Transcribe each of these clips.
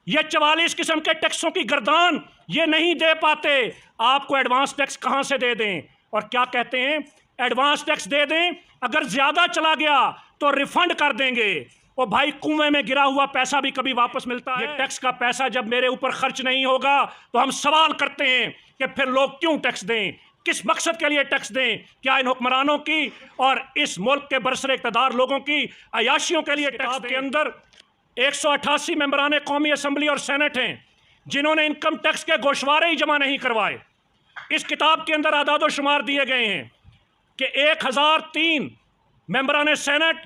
ये 44 किस्म के टैक्सों की गर्दान ये नहीं दे पाते। आपको एडवांस टैक्स कहाँ से दे दें? और क्या कहते हैं, एडवांस टैक्स दे दें, अगर ज़्यादा चला गया तो रिफंड कर देंगे। और भाई, कुएं में गिरा हुआ पैसा भी कभी वापस मिलता है। ये टैक्स का पैसा जब मेरे ऊपर खर्च नहीं होगा तो हम सवाल करते हैं कि फिर लोग क्यों टैक्स दें, किस मकसद के लिए टैक्स दें? क्या इन हुक्मरानों की और इस मुल्क के बरसर इक़्तिदार लोगों की अयाशियों के लिए टैक्स दें? के अंदर 188 मेंबरान कौमी असम्बली और सेनेट हैं जिन्होंने इनकम टैक्स के गोशवारे ही जमा नहीं करवाए। इस किताब के अंदर आदाद व शुमार दिए गए हैं कि 1003 मेंबरान सेनेट,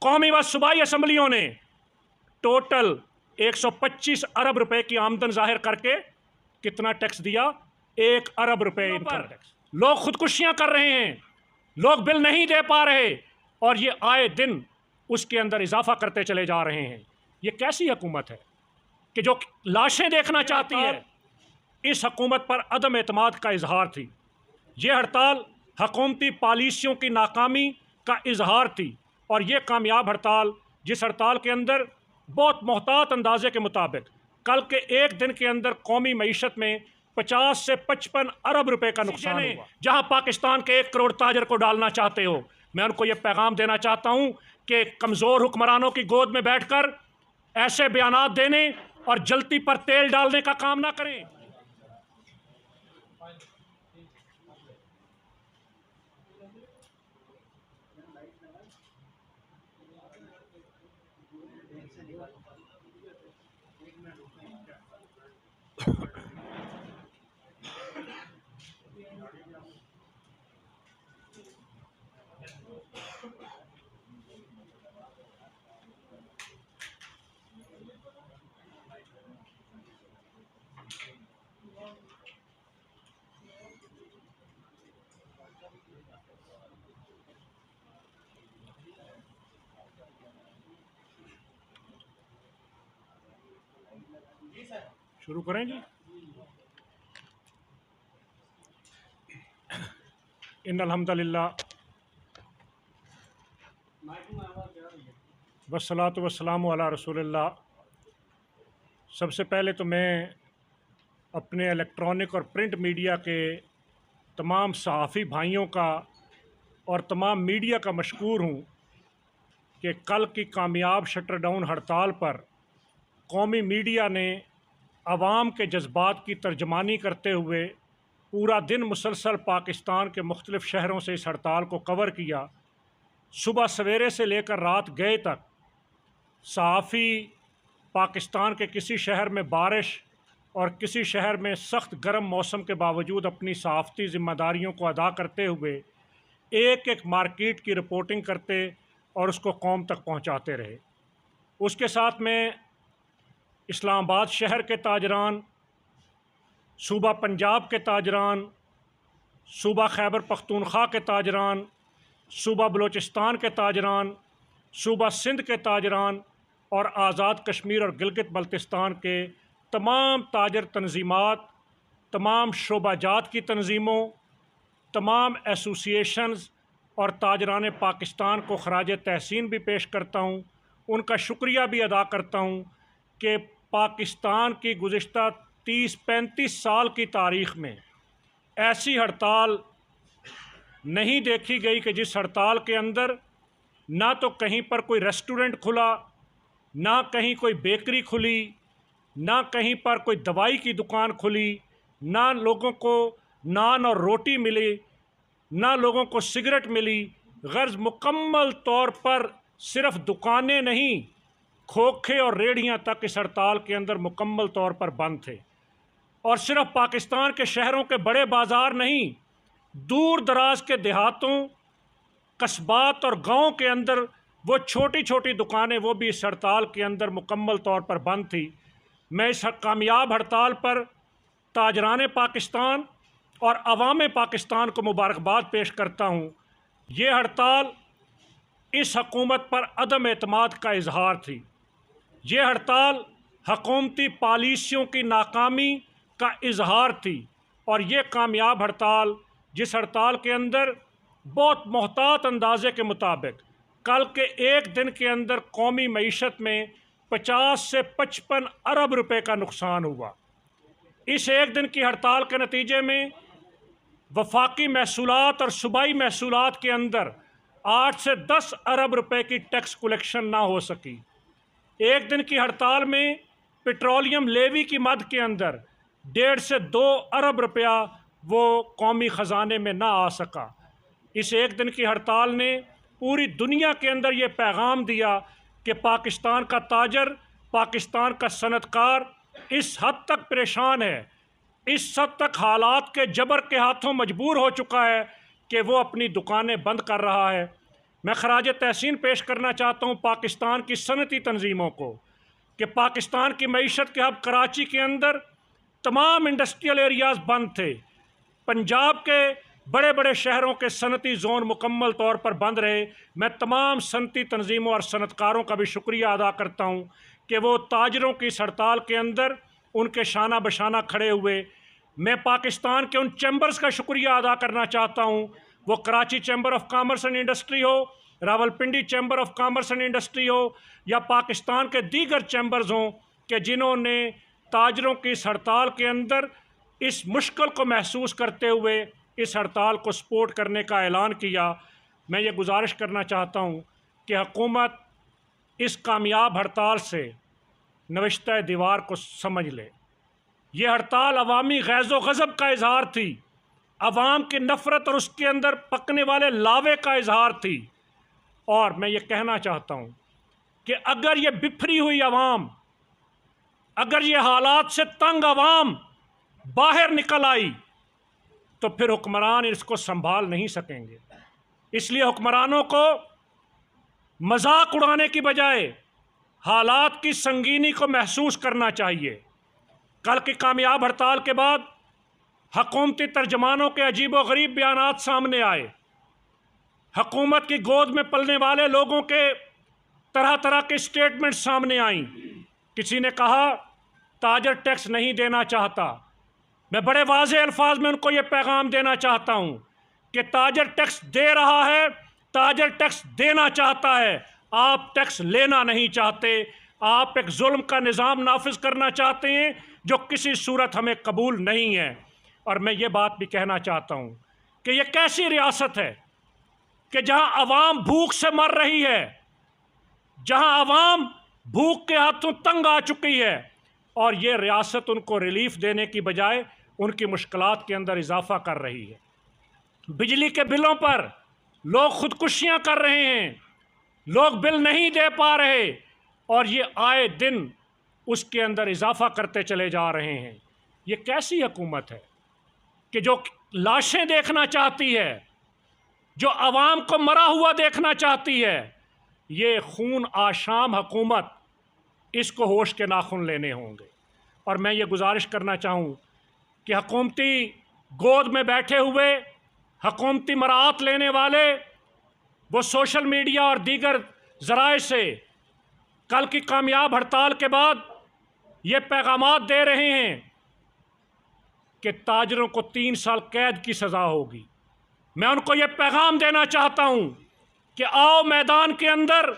कौमी व सूबाई असम्बलियों ने टोटल 125 अरब रुपए की आमदन जाहिर करके कितना टैक्स दिया? 1 अरब रुपए इनकम टैक्स। लोग खुदकुशियां कर रहे हैं, लोग बिल नहीं दे पा रहे, और ये आए दिन उसके अंदर इजाफा करते चले जा रहे हैं। ये कैसी हुकूमत है कि जो लाशें देखना चाहती है? इस हुकूमत पर अदम एतमाद का इजहार थी। ये हड़ताल हुकूमती पॉलिसियों की नाकामी का इजहार थी। और ये कामयाब हड़ताल, जिस हड़ताल के अंदर बहुत मोहतात अंदाजे के मुताबिक कल के एक दिन के अंदर कौमी मईशत में 50 से 55 अरब रुपए का नुकसान हुआ। जहां पाकिस्तान के 1 करोड़ ताजर को डालना चाहते हो, मैं उनको ये पैगाम देना चाहता हूं कि कमज़ोर हुक्मरानों की गोद में बैठकर ऐसे बयानात देने और जलती पर तेल डालने का काम ना करें। शुरू करें जी। इन्नल हम्दुलिल्लाह वस्सलातु वस्सलामु अला रसूलिल्लाह। सबसे पहले तो मैं अपने इलेक्ट्रॉनिक और प्रिंट मीडिया के तमाम सहाफ़ी भाइयों का और तमाम मीडिया का मशकूर हूँ कि कल की कामयाब शटर डाउन हड़ताल पर कौमी मीडिया ने आवाम के जज्बात की तर्जमानी करते हुए पूरा दिन मुसलसल पाकिस्तान के मुख्तलिफ़ शहरों से इस हड़ताल को कवर किया। सुबह सवेरे से लेकर रात गए तक सहाफ़ी पाकिस्तान के किसी शहर में बारिश और किसी शहर में सख्त गर्म मौसम के बावजूद अपनी सहाफ़ती ज़िम्मेदारियों को अदा करते हुए एक एक मार्केट की रिपोर्टिंग करते और उसको कौम तक पहुंचाते रहे। उसके साथ में इस्लामाबाद शहर के ताजरान, सूबा पंजाब के ताजरान, सूबा खैबर पख्तूनख्वा के ताजरान, सूबा बलूचिस्तान के ताजरान, सूबा सिंध के ताजरान और आज़ाद कश्मीर और गिलगित बल्तिस्तान के तमाम ताजर तंजीमात, तमाम शोबाजात की तंजीमों, तमाम एसोसिएशंस और ताजरान पाकिस्तान को खराज तहसीन भी पेश करता हूँ। उनका शुक्रिया भी अदा करता हूँ कि पाकिस्तान की गुज़िश्ता 30-35 साल की तारीख़ में ऐसी हड़ताल नहीं देखी गई कि जिस हड़ताल के अंदर ना तो कहीं पर कोई रेस्टोरेंट खुला, ना कहीं कोई बेकरी खुली, ना कहीं पर कोई दवाई की दुकान खुली, ना लोगों को नान और रोटी मिली, ना लोगों को सिगरेट मिली। गर्ज मुकम्मल तौर पर सिर्फ दुकानें नहीं, खोखे और रेढ़ियाँ तक इस हड़ताल के अंदर मुकम्मल तौर पर बंद थे। और सिर्फ पाकिस्तान के शहरों के बड़े बाज़ार नहीं, दूर दराज के देहातों, कस्बात और गाँव के अंदर वो छोटी छोटी दुकानें वो भी इस हड़ताल के अंदर मुकम्मल तौर पर बंद थी। मैं इस कामयाब हड़ताल पर ताजरान पाकिस्तान और अवाम पाकिस्तान को मुबारकबाद पेश करता हूँ। ये हड़ताल इस हकूमत पर अदम एतमाद का इजहार थी। ये हड़ताल हकूमती पॉलिसियों की नाकामी का इजहार थी। और ये कामयाब हड़ताल, जिस हड़ताल के अंदर बहुत मोहतात अंदाजे के मुताबिक कल के एक दिन के अंदर कौमी मईशत में 50 से 55 अरब रुपए का नुकसान हुआ। इस एक दिन की हड़ताल के नतीजे में वफाकी महसूलात और सूबाई महसूलात के अंदर 8 से 10 अरब रुपए की टैक्स कलेक्शन ना हो सकी। एक दिन की हड़ताल में पेट्रोलियम लेवी की मद के अंदर 1.5 से 2 अरब रुपया वो कौमी ख़जाने में ना आ सका। इस एक दिन की हड़ताल ने पूरी दुनिया के अंदर ये पैगाम दिया कि पाकिस्तान का ताजर, पाकिस्तान का सनतकार इस हद तक परेशान है, इस हद तक हालात के जबर के हाथों मजबूर हो चुका है कि वो अपनी दुकानें बंद कर रहा है। मैं खराज तहसीन पेश करना चाहता हूँ पाकिस्तान की सनती तंजीमों को कि पाकिस्तान की मईशत के हब कराची के अंदर तमाम इंडस्ट्रियल एरियाज़ बंद थे। पंजाब के बड़े बड़े शहरों के सनती जोन मुकम्मल तौर पर बंद रहे। मैं तमाम सनती तंजीमों और सनतकारों का भी शुक्रिया अदा करता हूँ कि वो ताजरों की इस हड़ताल के अंदर उनके शाना बशाना खड़े हुए। मैं पाकिस्तान के उन चैम्बर्स का शुक्रिया अदा करना चाहता हूँ, वो Karachi chamber of commerce and industry हो, Rawalpindi chamber of commerce and industry हो, या पाकिस्तान के दीगर चैम्बर्स हों, कि जिन्होंने ताजरों की इस हड़ताल के अंदर इस मुश्किल को महसूस करते हुए इस हड़ताल को सपोर्ट करने का ऐलान किया। मैं ये गुजारिश करना चाहता हूँ कि हुकूमत इस कामयाब हड़ताल से नविश्ता दीवार को समझ ले। ये हड़ताल अवामी गैज़ो गज़ब का इजहार थी, अवाम की नफ़रत और उसके अंदर पकने वाले लावे का इजहार थी। और मैं ये कहना चाहता हूँ कि अगर ये बिफरी हुई अवाम, अगर ये हालात से तंग अवाम बाहर निकल आई तो फिर हुक्मरान इसको संभाल नहीं सकेंगे। इसलिए हुक्मरानों को मजाक उड़ाने की बजाय हालात की संगीनी को महसूस करना चाहिए। कल की कामयाब हड़ताल के बाद हुकूमती तर्जमानों के अजीब व गरीब बयानात सामने आए। हुकूमत की गोद में पलने वाले लोगों के तरह तरह के स्टेटमेंट सामने आई। किसी ने कहा ताजर टैक्स नहीं देना चाहता। मैं बड़े वाज़ेह अल्फाज में उनको ये पैगाम देना चाहता हूँ कि ताजर टैक्स दे रहा है, ताजर टैक्स देना चाहता है। आप टैक्स लेना नहीं चाहते, आप एक जुल्म का निज़ाम नाफिज करना चाहते हैं जो किसी सूरत हमें कबूल नहीं है। और मैं ये बात भी कहना चाहता हूँ कि ये कैसी रियासत है कि जहाँ आवाम भूख से मर रही है, जहाँ आवाम भूख के हाथों तंग आ चुकी है, और ये रियासत उनको रिलीफ देने की बजाय उनकी मुश्किलात के अंदर इजाफा कर रही है। बिजली के बिलों पर लोग खुदकुशियाँ कर रहे हैं, लोग बिल नहीं दे पा रहे, और ये आए दिन उसके अंदर इजाफा करते चले जा रहे हैं। ये कैसी हुकूमत है कि जो लाशें देखना चाहती है, जो आवाम को मरा हुआ देखना चाहती है। ये खून आशाम हुकूमत, इसको होश के नाखून लेने होंगे। और मैं ये गुजारिश करना चाहूँ कि हुकूमती गोद में बैठे हुए, हुकूमती मराहत लेने वाले वो सोशल मीडिया और दीगर ज़राए से कल की कामयाब हड़ताल के बाद ये पैगामात दे रहे हैं कि ताजरों को 3 साल कैद की सज़ा होगी। मैं उनको ये पैगाम देना चाहता हूँ कि आओ मैदान के अंदर,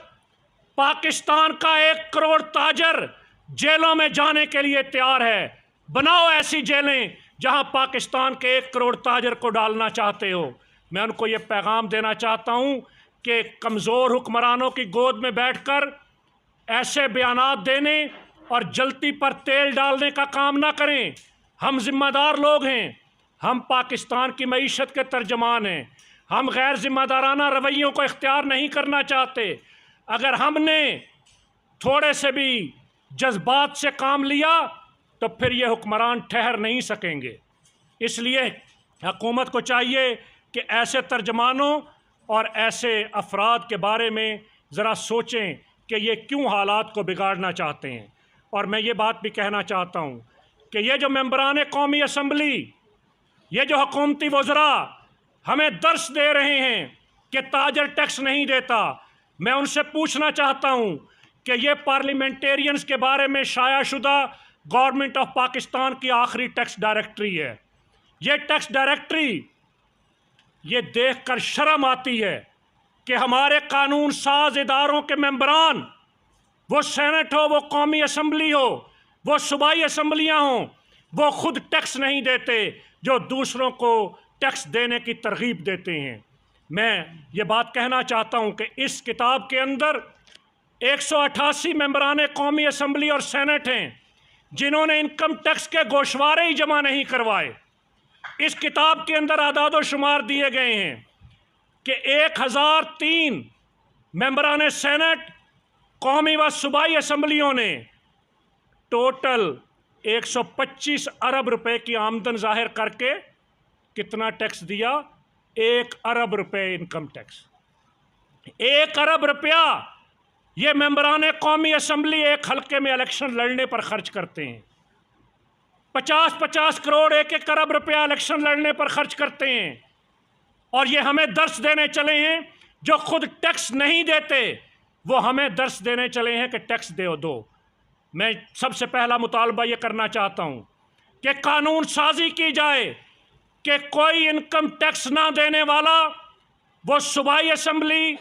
पाकिस्तान का 1 करोड़ ताजर जेलों में जाने के लिए तैयार है। बनाओ ऐसी जेलें जहां पाकिस्तान के 1 करोड़ ताजर को डालना चाहते हो। मैं उनको ये पैगाम देना चाहता हूं कि कमज़ोर हुक्मरानों की गोद में बैठकर ऐसे बयानात देने और जलती पर तेल डालने का काम ना करें। हम ज़िम्मेदार लोग हैं, हम पाकिस्तान की मईशत के तर्जमान हैं, हम गैर ज़िम्मेदाराना रवैयों को इख्तियार नहीं करना चाहते। अगर हमने थोड़े से भी जज्बात से काम लिया तो फिर ये हुक्मरान ठहर नहीं सकेंगे। इसलिए हुकूमत को चाहिए कि ऐसे तर्जमानों और ऐसे अफराद के बारे में ज़रा सोचें कि ये क्यों हालात को बिगाड़ना चाहते हैं। और मैं ये बात भी कहना चाहता हूँ कि ये जो मेंबरान कौमी असम्बली, ये जो हुकूमती वज़रा हमें दर्स दे रहे हैं कि ताजर टैक्स नहीं देता, मैं उनसे पूछना चाहता हूँ कि ये पार्लियामेंटेरियंस के बारे में शायाशुदा गवर्नमेंट ऑफ पाकिस्तान की आखिरी टैक्स डायरेक्टरी है। ये टैक्स डायरेक्टरी, ये देखकर शर्म आती है कि हमारे कानून साज इदारों के मेंबरान वो सेनेट हो, वो कौमी असम्बली हो, वो सूबाई असम्बलियाँ हों, वो खुद टैक्स नहीं देते जो दूसरों को टैक्स देने की तरगीब देते हैं। मैं ये बात कहना चाहता हूँ कि इस किताब के अंदर 188 मेंबरान कौमी असम्बली और सेनेट हैं जिन्होंने इनकम टैक्स के गोशवारे ही जमा नहीं करवाए। इस किताब के अंदर आदाद शुमार दिए गए हैं कि 1003 मेंबरान सेनेट, कौमी व सूबाई असम्बलियों ने टोटल 125 अरब रुपए की आमदन जाहिर करके कितना टैक्स दिया? 1 अरब रुपए इनकम टैक्स। 1 अरब रुपया ये मेंबरान कौमी असम्बली एक हल्के में इलेक्शन लड़ने पर खर्च करते हैं। 50-50 करोड़, 1-1 अरब रुपया इलेक्शन लड़ने पर खर्च करते हैं। और ये हमें दर्स देने चले हैं, जो खुद टैक्स नहीं देते वो हमें दर्स देने चले हैं कि टैक्स दो। मैं सबसे पहला मुतालबा ये करना चाहता हूँ कि कानून साजी की जाए कि कोई इनकम टैक्स ना देने वाला वो सूबाई असम्बली,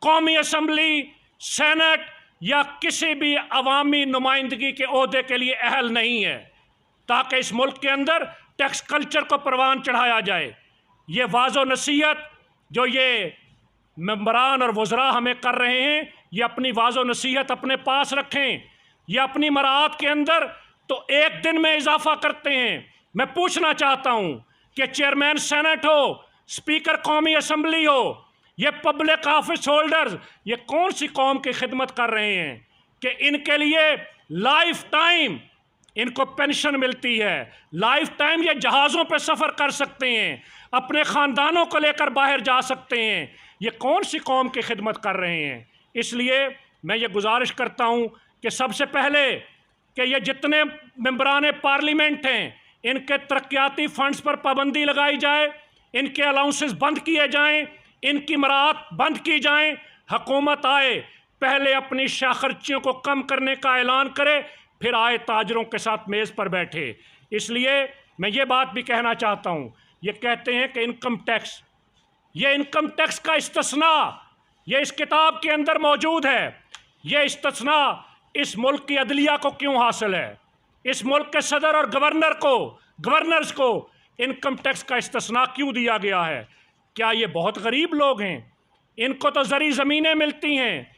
कौमी असम्बली, सेनेट या किसी भी अवामी नुमाइंदगी के ओहदे के लिए अहल नहीं है, ताकि इस मुल्क के अंदर टैक्स कल्चर को परवान चढ़ाया जाए। ये वाज़ो नसीहत जो ये मेंबरान और वज़रा हमें कर रहे हैं, ये अपनी वाज़ो नसीहत अपने पास रखें। ये अपनी मराहत के अंदर तो एक दिन में इजाफा करते हैं। मैं पूछना चाहता हूँ कि चेयरमैन सेनेट हो, स्पीकर कौमी असम्बली हो, ये पब्लिक ऑफिस होल्डर्स, ये कौन सी कौम की खिदमत कर रहे हैं कि इनके लिए लाइफ टाइम इनको पेंशन मिलती है, लाइफ टाइम ये जहाज़ों पर सफ़र कर सकते हैं, अपने ख़ानदानों को लेकर बाहर जा सकते हैं। ये कौन सी कौम की खिदमत कर रहे हैं? इसलिए मैं ये गुजारिश करता हूँ कि सबसे पहले कि ये जितने मेंबरान पार्लियामेंट हैं, इनके तरक्याती फ़ंड्स पर पाबंदी लगाई जाए, इनके अलाउंसेस बंद किए जाएँ, इनकी मराहत बंद की जाएँ। हुकूमत आए पहले अपनी शाखर्चियों को कम करने का ऐलान करे, फिर आए ताजरों के साथ मेज़ पर बैठे। इसलिए मैं ये बात भी कहना चाहता हूँ, ये कहते हैं कि इनकम टैक्स, ये इनकम टैक्स का इस्तिस्ना ये इस किताब के अंदर मौजूद है। ये इस्तिस्ना इस मुल्क की अदलिया को क्यों हासिल है? इस मुल्क के सदर और गवर्नर्स को इनकम टैक्स का इस्तिस्ना क्यों दिया गया है? क्या ये बहुत गरीब लोग हैं? इनको तो ज़री ज़मीनें मिलती हैं,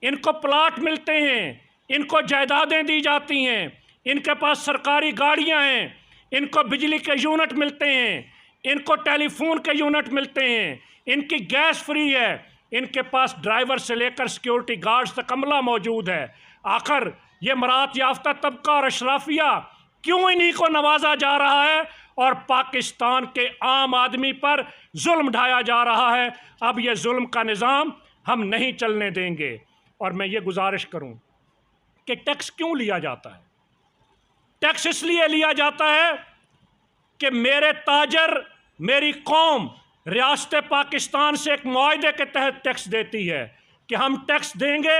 इनको प्लाट मिलते हैं, इनको जायदादें दी जाती हैं, इनके पास सरकारी गाड़ियां हैं, इनको बिजली के यूनिट मिलते हैं, इनको टेलीफोन के यूनिट मिलते हैं, इनकी गैस फ्री है, इनके पास ड्राइवर से लेकर सिक्योरिटी गार्ड्स तक अमला मौजूद है। आखिर ये मराहत याफ्ता तबका और अशराफिया क्यों इन्हीं को नवाजा जा रहा है और पाकिस्तान के आम आदमी पर जुल्म ढाया जा रहा है? अब ये जुल्म का निज़ाम हम नहीं चलने देंगे। और मैं ये गुजारिश करूं कि टैक्स क्यों लिया जाता है? टैक्स इसलिए लिया जाता है कि मेरे ताजर, मेरी कौम रियासत पाकिस्तान से एक मुआहदे के तहत टैक्स देती है कि हम टैक्स देंगे।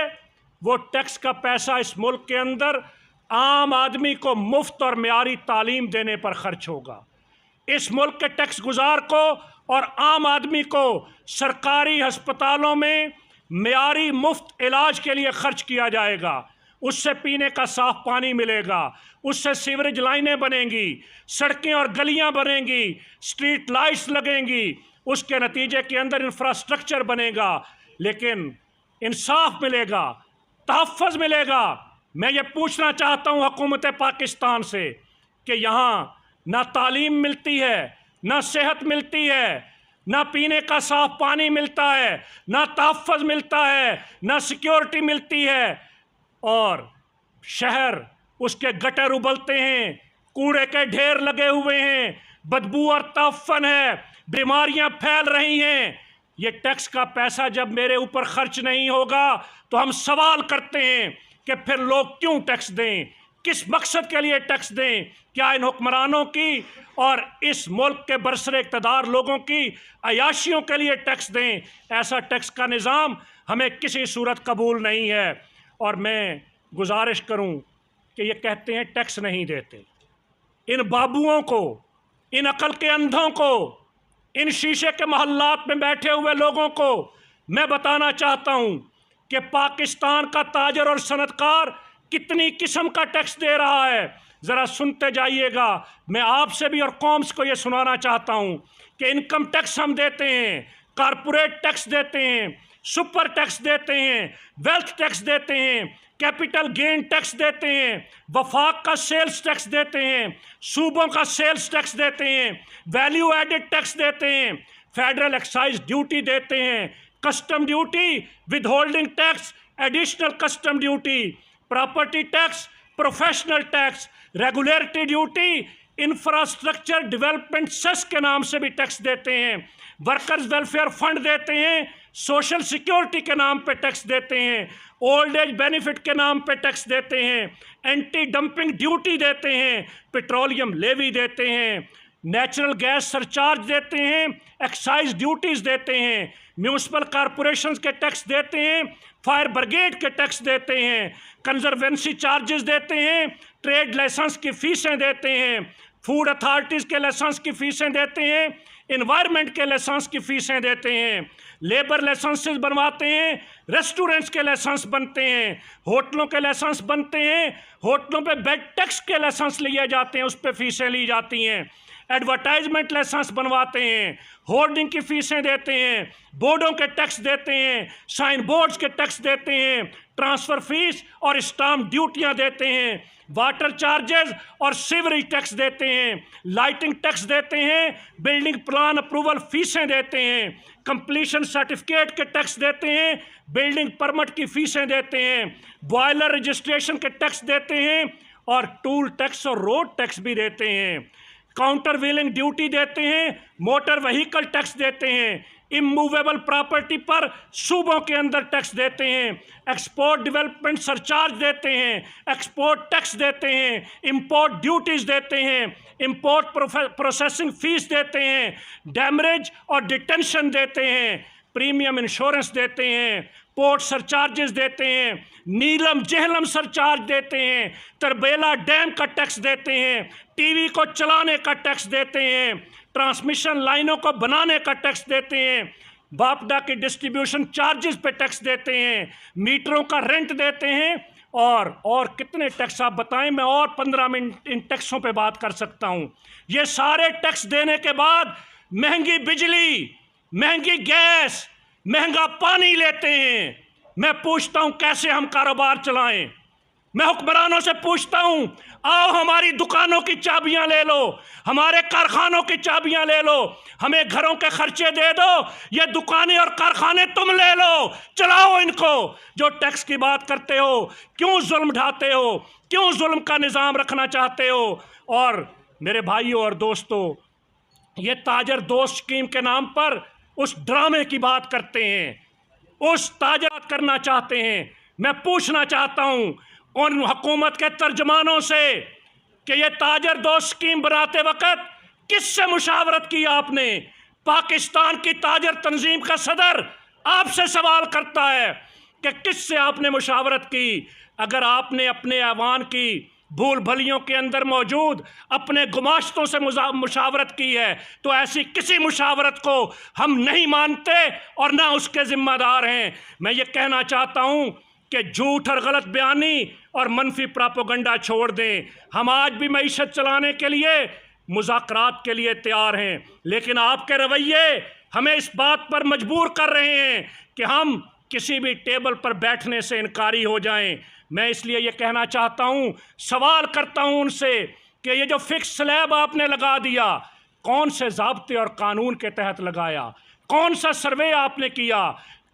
वो टैक्स का पैसा इस मुल्क के अंदर आम आदमी को मुफ्त और मियारी तालीम देने पर खर्च होगा। इस मुल्क के टैक्स गुजार को और आम आदमी को सरकारी अस्पतालों में मियारी मुफ्त इलाज के लिए खर्च किया जाएगा। उससे पीने का साफ़ पानी मिलेगा, उससे सीवरेज लाइनें बनेंगी, सड़कें और गलियां बनेंगी, स्ट्रीट लाइट्स लगेंगी, उसके नतीजे के अंदर इंफ्रास्ट्रक्चर बनेगा, लेकिन इंसाफ मिलेगा, तहफ़्फ़ुज़ मिलेगा। मैं ये पूछना चाहता हूँ हुकूमत पाकिस्तान से कि यहाँ ना तालीम मिलती है, ना सेहत मिलती है, ना पीने का साफ़ पानी मिलता है, ना तहफ़्फ़ुज़ मिलता है, ना सिक्योरिटी मिलती है, और शहर उसके गटर उबलते हैं, कूड़े के ढेर लगे हुए हैं, बदबू और ताफ़न है, बीमारियां फैल रही हैं। ये टैक्स का पैसा जब मेरे ऊपर खर्च नहीं होगा तो हम सवाल करते हैं कि फिर लोग क्यों टैक्स दें, किस मकसद के लिए टैक्स दें? क्या इन हुक्मरानों की और इस मुल्क के बरसरे इक़्तिदार लोगों की अयाशियों के लिए टैक्स दें? ऐसा टैक्स का निज़ाम हमें किसी सूरत कबूल नहीं है। और मैं गुजारिश करूं कि ये कहते हैं टैक्स नहीं देते, इन बाबुओं को, इन अकल के अंधों को, इन शीशे के मोहल्लात में बैठे हुए लोगों को मैं बताना चाहता हूं कि पाकिस्तान का ताजर और सनतकार कितनी किस्म का टैक्स दे रहा है। ज़रा सुनते जाइएगा। मैं आपसे भी और कौम्स को ये सुनाना चाहता हूँ कि इनकम टैक्स हम देते हैं, कारपोरेट टैक्स देते हैं, सुपर टैक्स देते हैं, वेल्थ टैक्स देते हैं, कैपिटल गेन टैक्स देते हैं, वफाक का सेल्स टैक्स देते हैं, सूबों का सेल्स टैक्स देते हैं, वैल्यू एडेड टैक्स देते हैं, फेडरल एक्साइज ड्यूटी देते हैं, custom duty, withholding tax, additional custom duty, property tax, professional tax, regulatory duty, infrastructure development cess के नाम से भी टैक्स देते हैं, वर्कर्स वेलफेयर फंड देते हैं, सोशल सिक्योरिटी के नाम पे टैक्स देते हैं, ओल्ड एज बेनिफिट के नाम पे टैक्स देते हैं, एंटी डंपिंग ड्यूटी देते हैं, पेट्रोलियम लेवी देते हैं, नेचुरल गैस सरचार्ज देते हैं, एक्साइज ड्यूटीज़ देते हैं, म्यूनसिपल कॉरपोरेशंस के टैक्स देते हैं, फायर ब्रिगेड के टैक्स देते हैं, कंजर्वेंसी चार्जेस देते हैं, ट्रेड लाइसेंस की फ़ीसें देते हैं, फूड अथॉरिटीज़ के लाइसेंस की फ़ीसें देते हैं, इन्वायरमेंट के लाइसेंस की फ़ीसें देते हैं, लेबर लाइसेंसेस बनवाते हैं, रेस्टोरेंट्स के लाइसेंस बनते हैं, होटलों के लाइसेंस बनते हैं, होटलों पे बेड टैक्स के लाइसेंस लिए जाते हैं, उस पर फ़ीसें ली जाती हैं, एडवर्टाइजमेंट लाइसेंस बनवाते हैं, होर्डिंग की फ़ीसें देते हैं, बोर्डों के टैक्स देते हैं, साइन बोर्ड्स के टैक्स देते हैं, ट्रांसफ़र फीस और स्टाम्प ड्यूटियाँ देते हैं, वाटर चार्जेस और सीवरेज टैक्स देते हैं, लाइटिंग टैक्स देते हैं, बिल्डिंग प्लान अप्रूवल फ़ीसें देते हैं, कंप्लीशन सर्टिफिकेट के टैक्स देते हैं, बिल्डिंग परमिट की फ़ीसें देते हैं, बॉयलर रजिस्ट्रेशन के टैक्स देते हैं और टूल टैक्स और रोड टैक्स भी देते हैं, काउंटर व्हीलिंग ड्यूटी देते हैं, मोटर व्हीकल टैक्स देते हैं, इमूवेबल प्रॉपर्टी पर सूबों के अंदर टैक्स देते हैं, एक्सपोर्ट डेवलपमेंट सरचार्ज देते हैं, एक्सपोर्ट टैक्स देते हैं, इंपोर्ट ड्यूटीज़ देते हैं, इंपोर्ट प्रोसेसिंग फ़ीस देते हैं, डैमरेज और डिटेंशन देते हैं, प्रीमियम इंश्योरेंस देते हैं, पोर्ट सरचार्जेस देते हैं, नीलम जहलम सरचार्ज देते हैं, तरबेला डैम का टैक्स देते हैं, टीवी को चलाने का टैक्स देते हैं, ट्रांसमिशन लाइनों को बनाने का टैक्स देते हैं, बापडा के डिस्ट्रीब्यूशन चार्जेस पे टैक्स देते हैं, मीटरों का रेंट देते हैं और कितने टैक्स आप बताएं। मैं और 15 मिनट इन टैक्सों पे बात कर सकता हूँ। ये सारे टैक्स देने के बाद महंगी बिजली, महंगी गैस, महंगा पानी लेते हैं। मैं पूछता हूँ कैसे हम कारोबार चलाएं। मैं हुक्मरानों से पूछता हूँ, आओ हमारी दुकानों की चाबियां ले लो, हमारे कारखानों की चाबियां ले लो, हमें घरों के खर्चे दे दो, ये दुकानें और कारखाने तुम ले लो, चलाओ इनको। जो टैक्स की बात करते हो, क्यों जुल्म ढाते हो, क्यों जुल्म का निज़ाम रखना चाहते हो। और मेरे भाइयों और दोस्तों, ये ताजर दोस्त स्कीम के नाम पर उस ड्रामे की बात करते हैं, उस ताजर करना चाहते हैं। मैं पूछना चाहता हूँ उन हुकूमत के तर्जमानों से कि ये ताजर दोस्त स्कीम बनाते वक्त किससे मुशावरत की आपने। पाकिस्तान की ताजर तंजीम का सदर आपसे सवाल करता है कि किससे आपने मुशावरत की। अगर आपने अपने ऐवान की भूल भलियों के अंदर मौजूद अपने गुमाश्तों से मुशावरत की है तो ऐसी किसी मुशावरत को हम नहीं मानते और ना उसके ज़िम्मेदार हैं। मैं ये कहना चाहता हूँ कि झूठ और गलत बयानी और मनफी प्रोपेगेंडा छोड़ दें। हम आज भी मईशत चलाने के लिए मुज़ाकरात के लिए तैयार हैं, लेकिन आपके रवैये हमें इस बात पर मजबूर कर रहे हैं कि हम किसी भी टेबल पर बैठने से इनकारी हो जाएं। मैं इसलिए ये कहना चाहता हूँ, सवाल करता हूँ उनसे कि ये जो फिक्स स्लैब आपने लगा दिया, कौन से ज़ाब्ते और कानून के तहत लगाया, कौन सा सर्वे आपने किया,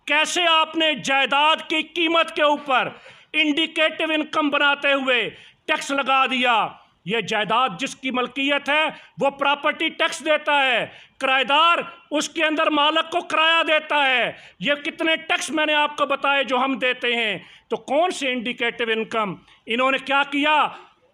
कैसे आपने जायदाद की कीमत के ऊपर इंडिकेटिव इनकम बनाते हुए टैक्स लगा दिया। ये जायदाद जिसकी मलकियत है वो प्रॉपर्टी टैक्स देता है, किराएदार उसके अंदर मालिक को किराया देता है। ये कितने टैक्स मैंने आपको बताए जो हम देते हैं। तो कौन सी इंडिकेटिव इनकम इन्होंने क्या किया।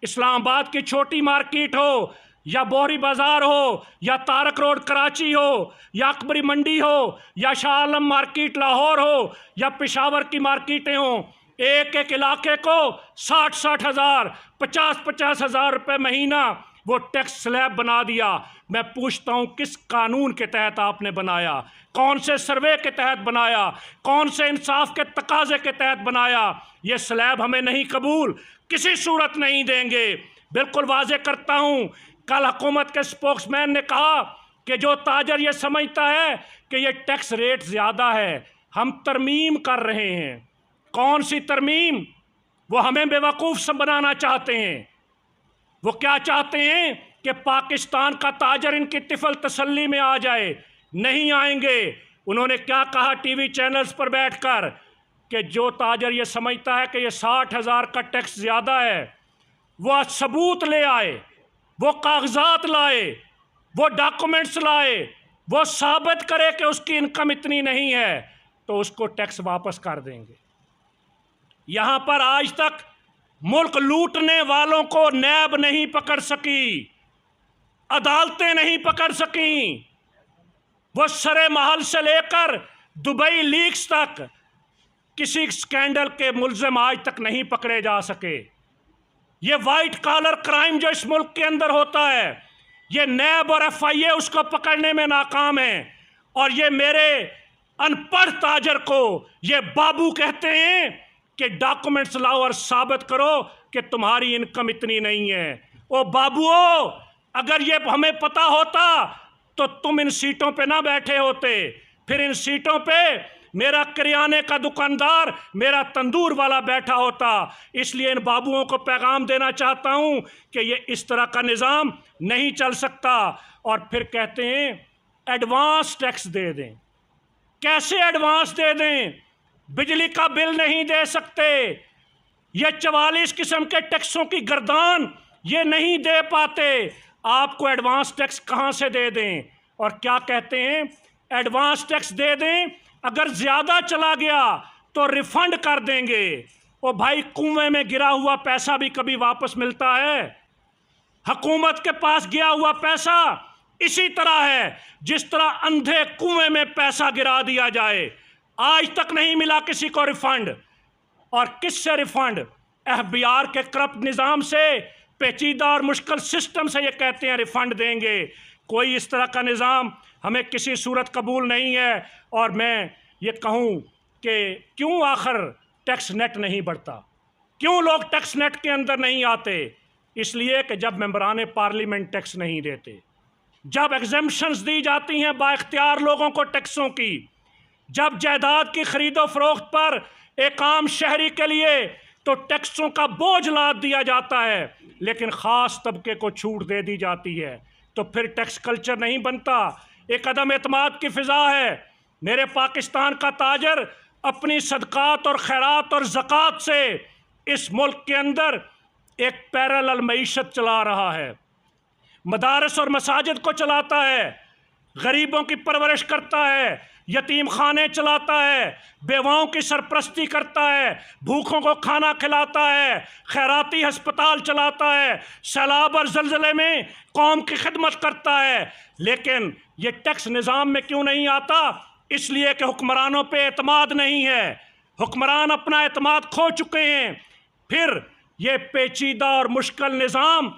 इस्लामाबाद की छोटी मार्केट हो या बोहरी बाज़ार हो या तारक रोड कराची हो या अकबरी मंडी हो या शाह आलम मार्केट लाहौर हो या पेशावर की मार्केटें हों, एक एक इलाके को 60-60 हज़ार 50-50 हज़ार रुपये महीना वो टैक्स स्लैब बना दिया। मैं पूछता हूँ किस कानून के तहत आपने बनाया, कौन से सर्वे के तहत बनाया, कौन से इंसाफ के तकाजे के तहत बनाया? ये स्लैब हमें नहीं कबूल, किसी सूरत नहीं देंगे। बिल्कुल वाजे करता हूँ, कल हुकूमत के स्पोक्समैन ने कहा कि जो ताजर ये समझता है कि ये टैक्स रेट ज़्यादा है, हम तरमीम कर रहे हैं। कौन सी तरमीम? वो हमें बेवकूफ़ बनाना चाहते हैं। वो क्या चाहते हैं कि पाकिस्तान का ताजर इनकी तिफल तसल्ली में आ जाए। नहीं आएंगे। उन्होंने क्या कहा टीवी चैनल्स पर बैठकर कि जो ताजर ये समझता है कि ये 60,000 का टैक्स ज़्यादा है, वो सबूत ले आए, वो कागजात लाए, वो डॉक्यूमेंट्स लाए, वो साबित करे कि उसकी इनकम इतनी नहीं है, तो उसको टैक्स वापस कर देंगे। यहाँ पर आज तक मुल्क लूटने वालों को नैब नहीं पकड़ सकी, अदालतें नहीं पकड़ सकीं। वो सरे महल से लेकर दुबई लीक्स तक किसी स्कैंडल के मुल्ज़िम आज तक नहीं पकड़े जा सके। ये वाइट कॉलर क्राइम जो इस मुल्क के अंदर होता है, ये नैब और FIA उसको पकड़ने में नाकाम है। और ये मेरे अनपढ़ ताजर को ये बाबू कहते हैं कि डॉक्यूमेंट्स लाओ और साबित करो कि तुम्हारी इनकम इतनी नहीं है। ओ बाबूओ, अगर ये हमें पता होता तो तुम इन सीटों पे ना बैठे होते। फिर इन सीटों पे मेरा किराने का दुकानदार, मेरा तंदूर वाला बैठा होता। इसलिए इन बाबुओं को पैगाम देना चाहता हूँ कि ये इस तरह का निज़ाम नहीं चल सकता। और फिर कहते हैं एडवांस टैक्स दे दें। कैसे एडवांस दे दें? बिजली का बिल नहीं दे सकते। ये 44 किस्म के टैक्सों की गर्दान ये नहीं दे पाते। आपको एडवांस टैक्स कहाँ से दे दें? और क्या कहते हैं? एडवांस टैक्स दे दें, अगर ज़्यादा चला गया तो रिफंड कर देंगे। ओ भाई, कुएं में गिरा हुआ पैसा भी कभी वापस मिलता है? हुकूमत के पास गया हुआ पैसा इसी तरह है जिस तरह अंधे कुएं में पैसा गिरा दिया जाए। आज तक नहीं मिला किसी को रिफंड। और किससे रिफंड? FBR के करप्ट निज़ाम से, पेचीदा और मुश्किल सिस्टम से ये कहते हैं रिफंड देंगे। कोई इस तरह का निज़ाम हमें किसी सूरत कबूल नहीं है। और मैं ये कहूँ कि क्यों आखिर टैक्स नेट नहीं बढ़ता, क्यों लोग टैक्स नेट के अंदर नहीं आते? इसलिए कि जब मेंबरान पार्लियामेंट टैक्स नहीं देते, जब एग्जेम्पशंस दी जाती हैं बाइख्तियार लोगों को टैक्सों की, जब जायदाद की खरीदो फरोख्त पर एक आम शहरी के लिए तो टैक्सों का बोझ लाद दिया जाता है, लेकिन ख़ास तबके को छूट दे दी जाती है, तो फिर टैक्स कल्चर नहीं बनता। एक अदम एतमाद की फ़िज़ा है। मेरे पाकिस्तान का ताजर अपनी सदक़ात और खैरात और ज़कात से इस मुल्क के अंदर एक पैरेलल मईशत चला रहा है। मदारस और मसाजिद को चलाता है, गरीबों की परवरिश करता है, यतीम खाने चलाता है, बेवाओं की सरपरस्ती करता है, भूखों को खाना खिलाता है, खैराती हस्पताल चलाता है, सैलाब और ज़लज़ले में कौम की खिदमत करता है। लेकिन ये टैक्स निज़ाम में क्यों नहीं आता? इसलिए कि हुक्मरानों पे एतमाद नहीं है। हुक्मरान अपना एतमाद खो चुके हैं। फिर ये पेचीदा और मुश्किल निज़ाम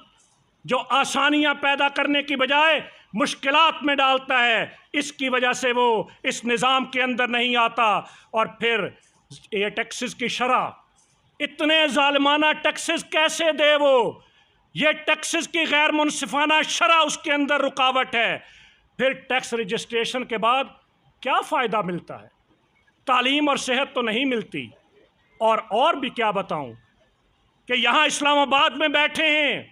जो आसानियाँ पैदा करने की बजाय मुश्किलात में डालता है, इसकी वजह से वो इस निज़ाम के अंदर नहीं आता। और फिर ये टैक्सेस की शरह, इतने ज़ालिमाना टैक्सेस कैसे दे वो? ये टैक्सेस की गैर मुनसिफाना शरह उसके अंदर रुकावट है। फिर टैक्स रजिस्ट्रेशन के बाद क्या फ़ायदा मिलता है? तालीम और सेहत तो नहीं मिलती। और भी क्या बताऊं कि यहाँ इस्लामाबाद में बैठे हैं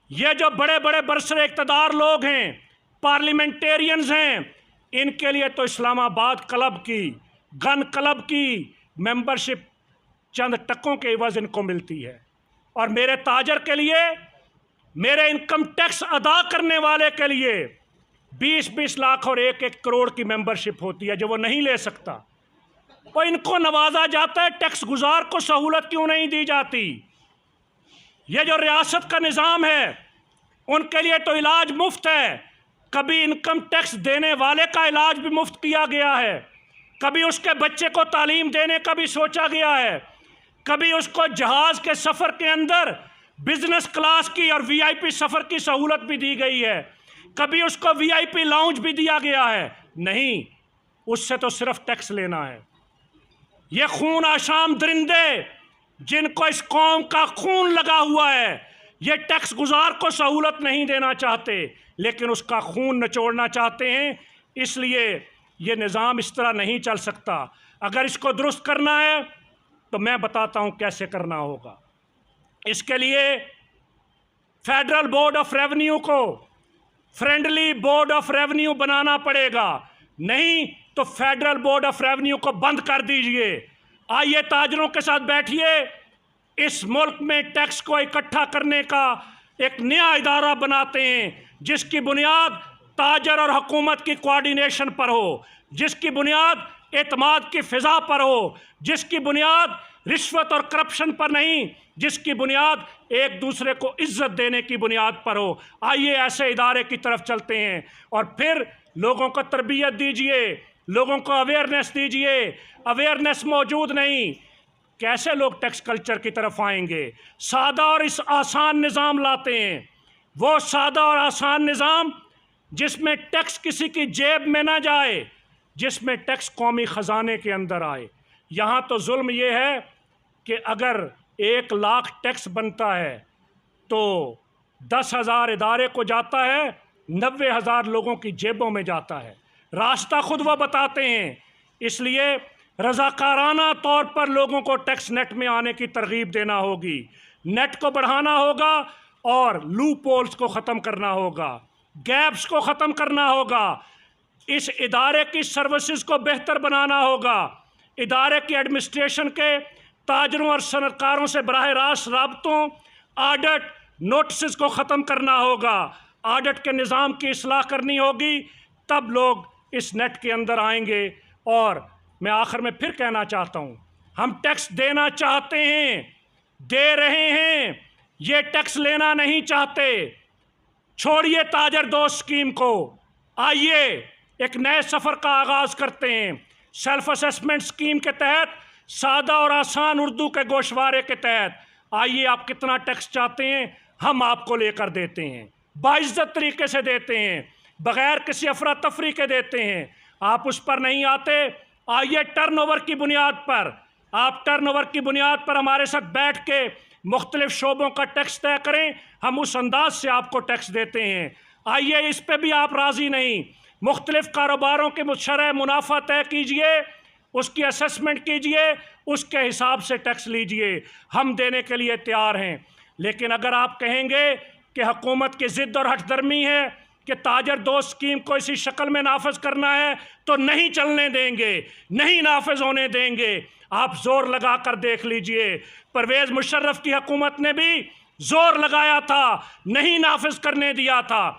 ये जो बड़े बड़े बरसरे इक़्तिदार लोग हैं, पार्लियामेंटेरियंस हैं, इनके लिए तो इस्लामाबाद क्लब की, गन क्लब की मेंबरशिप चंद टकों के एवज़ इनको मिलती है। और मेरे ताजर के लिए, मेरे इनकम टैक्स अदा करने वाले के लिए 20-20 लाख और 1-1 करोड़ की मेंबरशिप होती है जो वो नहीं ले सकता। और इनको नवाजा जाता है, टैक्स गुजार को सहूलत क्यों नहीं दी जाती? ये जो रियासत का निज़ाम है उनके लिए तो इलाज मुफ्त है। कभी इनकम टैक्स देने वाले का इलाज भी मुफ्त किया गया है, कभी उसके बच्चे को तालीम देने का भी सोचा गया है, कभी उसको जहाज़ के सफ़र के अंदर बिजनेस क्लास की और वीआईपी सफ़र की सहूलत भी दी गई है, कभी उसको वीआईपी लाउंज भी दिया गया है? नहीं, उससे तो सिर्फ टैक्स लेना है। ये खून आशाम दरिंदे जिनको इस कौम का खून लगा हुआ है, ये टैक्स गुजार को सहूलत नहीं देना चाहते, लेकिन उसका खून निचोड़ना चाहते हैं। इसलिए ये निज़ाम इस तरह नहीं चल सकता। अगर इसको दुरुस्त करना है तो मैं बताता हूँ कैसे करना होगा। इसके लिए फेडरल बोर्ड ऑफ रेवेन्यू को फ्रेंडली बोर्ड ऑफ रेवेन्यू बनाना पड़ेगा, नहीं तो फेडरल बोर्ड ऑफ रेवेन्यू को बंद कर दीजिए। आइए ताजरों के साथ बैठिए, इस मुल्क में टैक्स को इकट्ठा करने का एक नया इदारा बनाते हैं, जिसकी बुनियाद ताजर और हुकूमत की कोऑर्डिनेशन पर हो, जिसकी बुनियाद एतमाद की फ़िज़ा पर हो, जिसकी बुनियाद रिश्वत और करप्शन पर नहीं, जिसकी बुनियाद एक दूसरे को इज्जत देने की बुनियाद पर हो। आइए ऐसे इदारे की तरफ चलते हैं और फिर लोगों को तरबियत दीजिए, लोगों को अवेयरनेस दीजिए। अवेयरनेस मौजूद नहीं, कैसे लोग टैक्स कल्चर की तरफ आएंगे? सादा और इस आसान निज़ाम लाते हैं, वो सादा और आसान निज़ाम जिसमें टैक्स किसी की जेब में ना जाए, जिसमें टैक्स कौमी ख़जाने के अंदर आए। यहाँ तो जुल्म ये है कि अगर 1 लाख टैक्स बनता है तो 10,000 इदारे को जाता है, 90,000 लोगों की जेबों में जाता है। रास्ता खुद वो बताते हैं। इसलिए रज़ाकाराना तौर पर लोगों को टैक्स नेट में आने की तरगीब देना होगी, नेट को बढ़ाना होगा और लूप होल्स को ख़त्म करना होगा, गैप्स को ख़त्म करना होगा। इस इदारे की सर्विसेज को बेहतर बनाना होगा, इदारे की एडमिनिस्ट्रेशन के ताजरों और सनतकारों से बराह रास्त राबतों, ऑडिट नोटिस को ख़त्म करना होगा, ऑडिट के निज़ाम की इस्लाह करनी होगी, तब लोग इस नेट के अंदर आएंगे। और मैं आखिर में फिर कहना चाहता हूँ, हम टैक्स देना चाहते हैं, दे रहे हैं, ये टैक्स लेना नहीं चाहते। छोड़िए ताजर दोस्त स्कीम को, आइए एक नए सफ़र का आगाज़ करते हैं। सेल्फ असेसमेंट स्कीम के तहत, सादा और आसान उर्दू के गोशवारे के तहत, आइए आप कितना टैक्स चाहते हैं, हम आपको लेकर देते हैं, बाइज्जत तरीके से देते हैं, बग़ैर किसी अफरा तफरी के देते हैं। आप उस पर नहीं आते, आइए टर्नओवर की बुनियाद पर, आप टर्नओवर की बुनियाद पर हमारे साथ बैठ के मुख्तलिफ शोबों का टैक्स तय करें, हम उस अंदाज से आपको टैक्स देते हैं। आइए इस पर भी आप राज़ी नहीं, मुख्तलिफ कारोबारों के शरह मुनाफा तय कीजिए, उसकी असेसमेंट कीजिए, उसके हिसाब से टैक्स लीजिए, हम देने के लिए तैयार हैं। लेकिन अगर आप कहेंगे कि हुकूमत की ज़िद और हठधर्मी है कि ताजर दोस्त स्कीम को इसी शक्ल में नाफज करना है, तो नहीं चलने देंगे, नहीं नाफज होने देंगे। आप ज़ोर लगा कर देख लीजिए, परवेज़ मुशर्रफ की हुकूमत ने भी ज़ोर लगाया था, नहीं नाफज करने दिया था।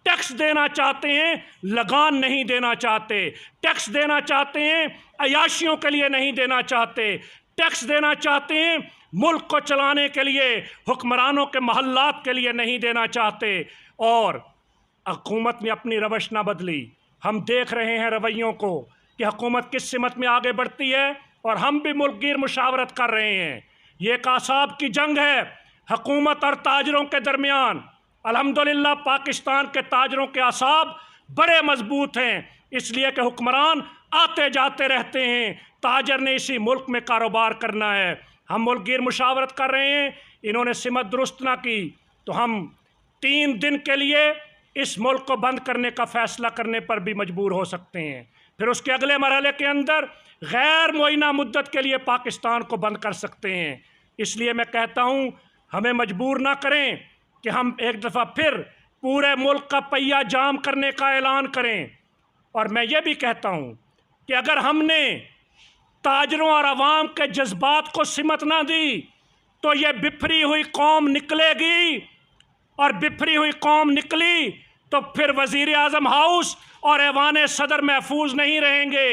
टैक्स देना चाहते हैं, लगान नहीं देना चाहते, टैक्स देना चाहते हैं, अयाशियों के लिए नहीं देना चाहते, टैक्स देना चाहते हैं, मुल्क को चलाने के लिए, हुक्मरानों के महल्लात के लिए नहीं देना चाहते। और हुकूमत ने अपनी रवश ना बदली। हम देख रहे हैं रवैयों को कि हुकूमत किस सिमत में आगे बढ़ती है, और हम भी मुल्कगीर मुशावरत कर रहे हैं। ये एक आसाब की जंग है हुकूमत और ताजरों के दरमियान। अल्हम्दुलिल्लाह पाकिस्तान के ताजरों के आसाब बड़े मजबूत हैं, इसलिए कि हुक्मरान आते जाते रहते हैं, ताजर ने इसी मुल्क में कारोबार करना है। हम मुल्कगीर मुशावरत कर रहे हैं, इन्होंने सिमत दुरुस्त ना की तो हम 3 दिन के लिए इस मुल्क को बंद करने का फ़ैसला करने पर भी मजबूर हो सकते हैं। फिर उसके अगले मरहले के अंदर गैर मुअय्यना मुद्दत के लिए पाकिस्तान को बंद कर सकते हैं। इसलिए मैं कहता हूँ, हमें मजबूर ना करें कि हम एक दफ़ा फिर पूरे मुल्क का पहिया जाम करने का ऐलान करें। और मैं ये भी कहता हूँ कि अगर हमने ताजरों और अवाम के जज्बात को सिमत ना दी तो ये बिफरी हुई कौम निकलेगी, और बिफरी हुई कौम निकली तो फिर वज़ीर आज़म हाउस और ऐवान सदर महफूज नहीं रहेंगे।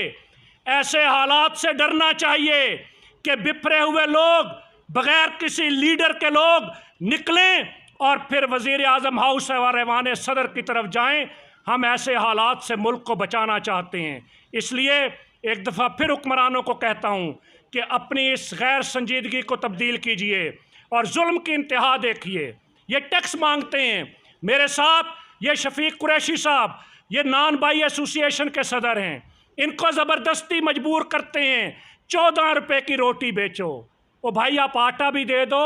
ऐसे हालात से डरना चाहिए कि बिफरे हुए लोग, बग़ैर किसी लीडर के लोग निकलें और फिर वज़ीर आज़म हाउस और ऐवान सदर की तरफ जाएं। हम ऐसे हालात से मुल्क को बचाना चाहते हैं। इसलिए एक दफ़ा फिर हुक्मरानों को कहता हूँ कि अपनी इस गैर संजीदगी को तब्दील कीजिए, और जुल्म की इंतहा देखिए। ये टैक्स मांगते हैं। मेरे साथ ये शफीक कुरैशी साहब, ये नॉन बाई एसोसिएशन के सदर हैं, इनको ज़बरदस्ती मजबूर करते हैं 14 रुपये की रोटी बेचो। ओ भाई, आप आटा भी दे दो,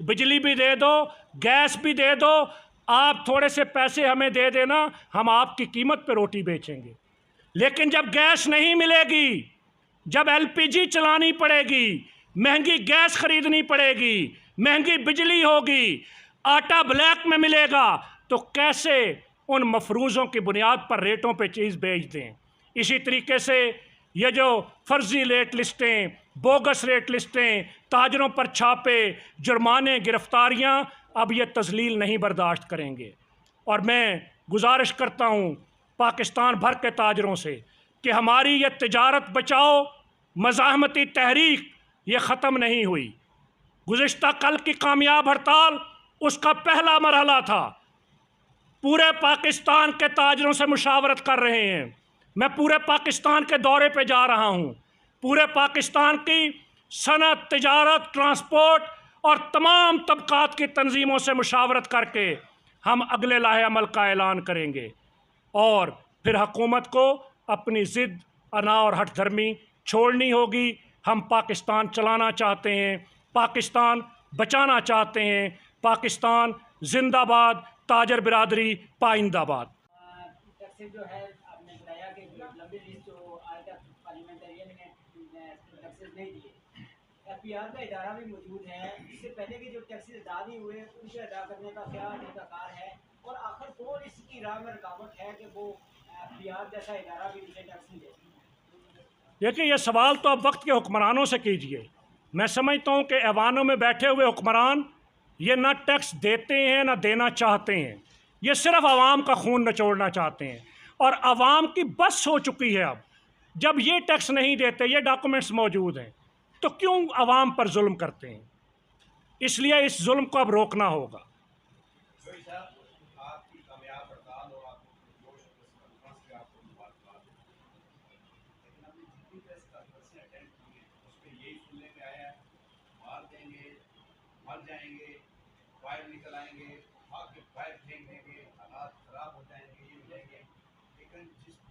बिजली भी दे दो, गैस भी दे दो, आप थोड़े से पैसे हमें दे देना, हम आपकी कीमत पे रोटी बेचेंगे। लेकिन जब गैस नहीं मिलेगी, जब एलपीजी चलानी पड़ेगी, महंगी गैस खरीदनी पड़ेगी, महंगी बिजली होगी, आटा ब्लैक में मिलेगा, तो कैसे उन मफरूज़ों की बुनियाद पर रेटों पे चीज़ बेच दें। इसी तरीके से ये जो फर्जी रेट लिस्टें, बोगस रेट लिस्टें, ताजरों पर छापे, जुर्माने, गिरफ्तारियां, अब ये तजलील नहीं बर्दाश्त करेंगे। और मैं गुजारिश करता हूँ पाकिस्तान भर के ताजरों से कि हमारी ये तिजारत बचाओ मज़ाहमती तहरीक ये ख़त्म नहीं हुई। गुज़िश्ता कल की कामयाब हड़ताल उसका पहला मरहला था। पूरे पाकिस्तान के ताजरों से मुशावरत कर रहे हैं। मैं पूरे पाकिस्तान के दौरे पे जा रहा हूँ। पूरे पाकिस्तान की सनत, तिजारत, ट्रांसपोर्ट और तमाम तबकात की तंजीमों से मुशावरत करके हम अगले लाहे अमल का ऐलान करेंगे और फिर हुकूमत को अपनी ज़िद, अना और हठ धर्मी छोड़नी होगी। हम पाकिस्तान चलाना चाहते हैं, पाकिस्तान बचाना चाहते हैं। पाकिस्तान जिंदाबाद, ताजर बिरादरी पाइंदाबाद। टैक्सेस जो है आपने बताया कि लंबी लिस्ट जो आज तक पार्लियामेंटेरियन ने टैक्सेस नहीं दिए, एफपीआर का इदारा भी मौजूद है। इससे पहले के जो टैक्सेस अदा नहीं हुए उनसे अदा करने का क्या तरीकाकार है और आखिर कौन इसकी राह में रुकावट है कि वो एफपीआर जैसा इदारा भी उसे टैक्स नहीं दे। देखिए, ये सवाल तो अब वक्त के हुक्मरानों से कीजिए। मैं समझता हूँ कि ऐवानों में बैठे हुए हुक्मरान ये ना टैक्स देते हैं ना देना चाहते हैं। ये सिर्फ आवाम का खून नचोड़ना चाहते हैं और आवाम की बस हो चुकी है। अब जब ये टैक्स नहीं देते, ये डॉक्यूमेंट्स मौजूद हैं, तो क्यों आवाम पर जुल्म करते हैं? इसलिए इस जुल्म को अब रोकना होगा। मर जाएंगे, फायर निकल आएंगे, आके फायर फेंक देंगे, हालात खराब हो जाएंगे, ये हो जाएंगे। लेकिन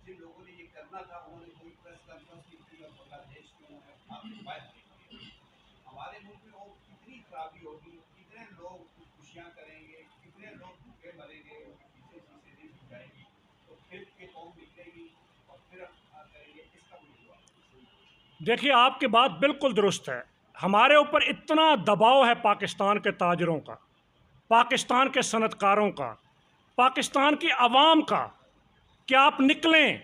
जिन लोगों ने ये करना था उन्होंने कोई प्रेस कॉन्फ्रेंस की थी और बांग्लादेश क्यों है आके फायर फेंक दिए। हमारे मुल्क में और कितनी खराबी होगी, कितने लोग खुशियाँ करेंगे, कितने लोग भूखे मरेंगे, पीछे चीज़ें नहीं दी जाएगी, तो फिर ये कौम निकलेगी और फिर करेंगे, इसका कोई जवाब। देखिए, आपकी बात बिल्कुल दुरुस्त है। हमारे ऊपर इतना दबाव है पाकिस्तान के ताजरों का, पाकिस्तान के सनतकारों का, पाकिस्तान की आवाम का कि आप निकलें,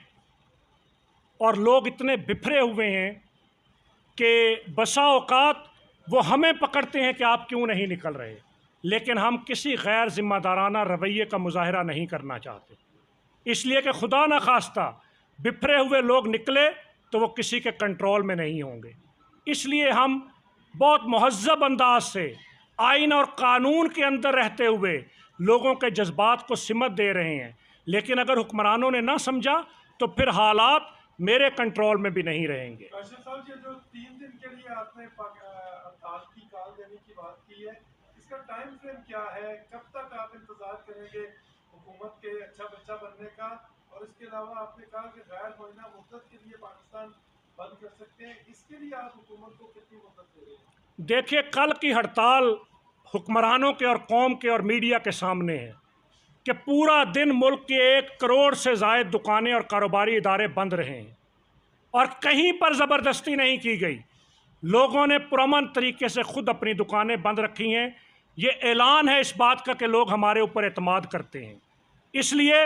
और लोग इतने बिफरे हुए हैं कि बसा औकात वो हमें पकड़ते हैं कि आप क्यों नहीं निकल रहे। लेकिन हम किसी गैर जिम्मेदाराना रवैये का मुजाहरा नहीं करना चाहते, इसलिए कि खुदा न खास्ता बिफरे हुए लोग निकले तो वो किसी के कंट्रोल में नहीं होंगे। इसलिए हम बहुत महज़्ज़ब अंदाज से आइन और कानून के अंदर रहते हुए लोगों के जज्बात को सिमत दे रहे हैं। लेकिन अगर हुक्मरानों ने ना समझा तो फिर हालात मेरे कंट्रोल में भी नहीं रहेंगे। साहब, ये जो 3 दिन के लिए आपने हड़ताल की कॉल देने की बात की है, इसका टाइम फ्रेम क्या है? कब तक आप इंतजार करेंगे हुकूमत के अच्छा बच्चा बनने का? और इसके अलावा आपने कहा कि गैर मुआयना मुद्दत के लिए पाकिस्तान बंद कर सकते हैं, इसके लिए आप हुकूमत को कितनी मदद दे रहे हैं? देखिए, कल की हड़ताल हुक्मरानों के और कौम के और मीडिया के सामने है कि पूरा दिन मुल्क के 1 करोड़ से ज़ायद दुकानें और कारोबारी इदारे बंद रहे हैं और कहीं पर ज़बरदस्ती नहीं की गई। लोगों ने पुरअमन तरीके से ख़ुद अपनी दुकानें बंद रखी हैं। ये ऐलान है इस बात का कि लोग हमारे ऊपर एतमाद करते हैं। इसलिए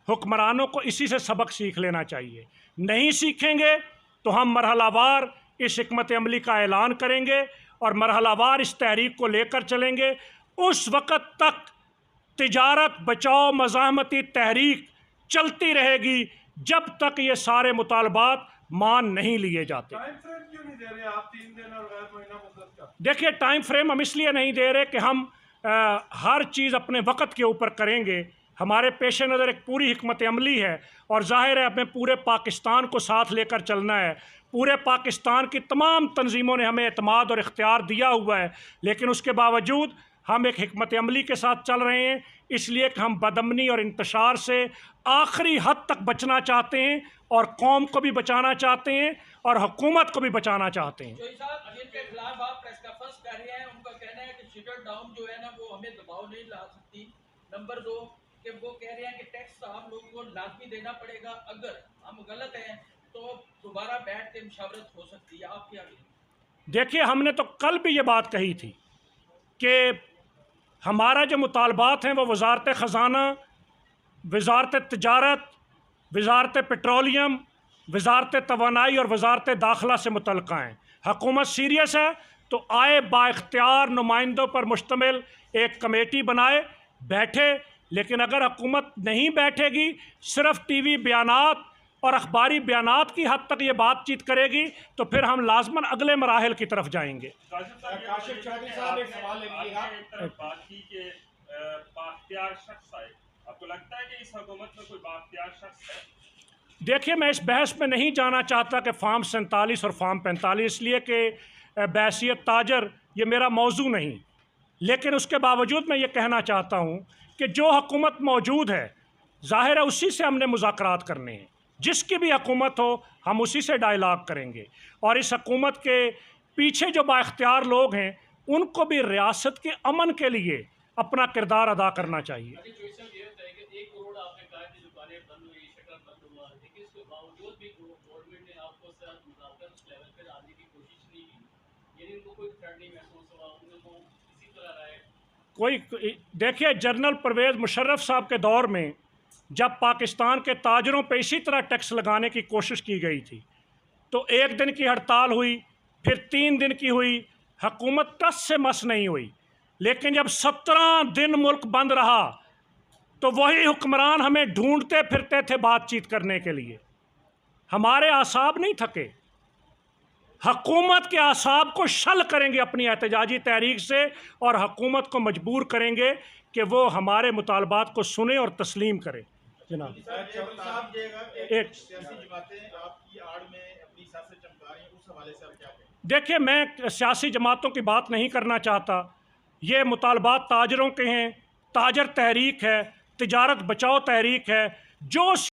हुक्मरानों को इसी से सबक सीख लेना चाहिए। नहीं सीखेंगे तो हम मरहलावार इस हिकमत अमली का ऐलान करेंगे और मरहलावार इस तहरीक को लेकर चलेंगे। उस वक़्त तक तिजारत बचाओ मज़ाहमती तहरीक चलती रहेगी जब तक ये सारे मुतालबात मान नहीं लिए जाते। टाइम फ्रेम क्यों नहीं दे रहे आप 3 दिन और गैर मुआयना मुद्दत का? देखिए, टाइम फ्रेम हम इसलिए नहीं दे रहे कि हम हर चीज़ अपने वक़्त के ऊपर करेंगे। हमारे पेश नज़र एक पूरी हिकमत अमली है और ज़ाहिर है हमें पूरे पाकिस्तान को साथ लेकर चलना है। पूरे पाकिस्तान की तमाम तंजीमों ने हमें एतमाद और इख्तियार दिया हुआ है, लेकिन उसके बावजूद हम एक हिकमत अमली के साथ चल रहे हैं, इसलिए कि हम बदअमनी और इंतशार से आखिरी हद तक बचना चाहते हैं और कौम को भी बचाना चाहते हैं और हुकूमत को भी बचाना चाहते हैं। चौधरी साहब, जिनके खिलाफ आप प्रेस कॉन्फ्रेंस कर रहे हैं, उनका कहना है कि शिटर डाउन जो है ना वो हमें दबाव नहीं ला सकती। नंबर 2 कि वो कह रहे हैं कि टैक्स आम लोगों को लाजमी देना पड़ेगा, अगर हम गलत हैं तो दोबारा बैठ के मुशावरत हो सकती है। आप क्या कहेंगे? देखिए, हमने तो कल भी ये बात कही थी कि हमारा जो मुतालबात हैं वो वजारत ख़जाना, वजारत तिजारत, वजारत पेट्रोलियम, वजारत तवानाई और वजारत दाखिला से मुतल्लिक़ हैं। हुकूमत सीरियस है तो आए बाइख्तियार नुमाइंदों पर मुश्तमिल एक कमेटी बनाए, बैठे। लेकिन अगर हुकूमत नहीं बैठेगी, सिर्फ टीवी बयानात और अखबारी बयानात की हद तक ये बातचीत करेगी, तो फिर हम लाजमन अगले मराहिल की तरफ जाएंगे। काशिफ चौधरी साहब, एक सवाल लेंगे बात की कि बाख्तियार शख्स आए, आपको लगता है कि इस हुकूमत में कोई बाख्तियार शख्स है? देखिए, मैं इस बहस में नहीं जाना चाहता कि फार्म 47 और फार्म 45, इसलिए कि बैसियत ताजर ये मेरा मौजू नहीं, लेकिन उसके बावजूद मैं ये कहना चाहता हूँ कि जो हुकूमत मौजूद है, ज़ाहिर है उसी से हमने मुज़ाकरात करने हैं। जिसकी भी हुकूमत हो, हम उसी से डायलॉग करेंगे। और इस हुकूमत के पीछे जो बाइख्तियार लोग हैं, उनको भी रियासत के अमन के लिए अपना किरदार अदा करना चाहिए। अभी जो सब ये होता है कि 1 करोड़ आपने कहा कि दुकानें बंद हुई, शटर बंद हुआ, लेकिन इसके बावजूद भी गवर्नमेंट ने आपको साथ मुज़ाकरात उस लेवल पे लाने की कोशिश नहीं की, यानी उनको कोई थ्रेट नहीं महसूस हुआ, उनको इसी तरह रहा है। कोई देखिए, जनरल परवेज़ मुशर्रफ साहब के दौर में जब पाकिस्तान के ताजरों पे इसी तरह टैक्स लगाने की कोशिश की गई थी, तो 1 दिन की हड़ताल हुई, फिर 3 दिन की हुई, हुकूमत टस से मस नहीं हुई। लेकिन जब 17 दिन मुल्क बंद रहा, तो वही हुक्मरान हमें ढूंढते फिरते थे बातचीत करने के लिए। हमारे आसाब नहीं थके, हुकूमत के आसाब को शल करेंगे अपनी एहतजाजी तहरीक से, और हुकूमत को मजबूर करेंगे कि वो हमारे मुतालबात को सुने और तस्लीम करे। जनाब, एक सियासी जमातें आपकी आड़ में अपनी सियासत चमका रही हैं, उस हवाले से आप क्या कहें? देखिए, मैं सियासी जमातों की बात नहीं करना चाहता। ये मुतालबात ताजरों के हैं, ताजर तहरीक है, तिजारत बचाओ तहरीक है। जो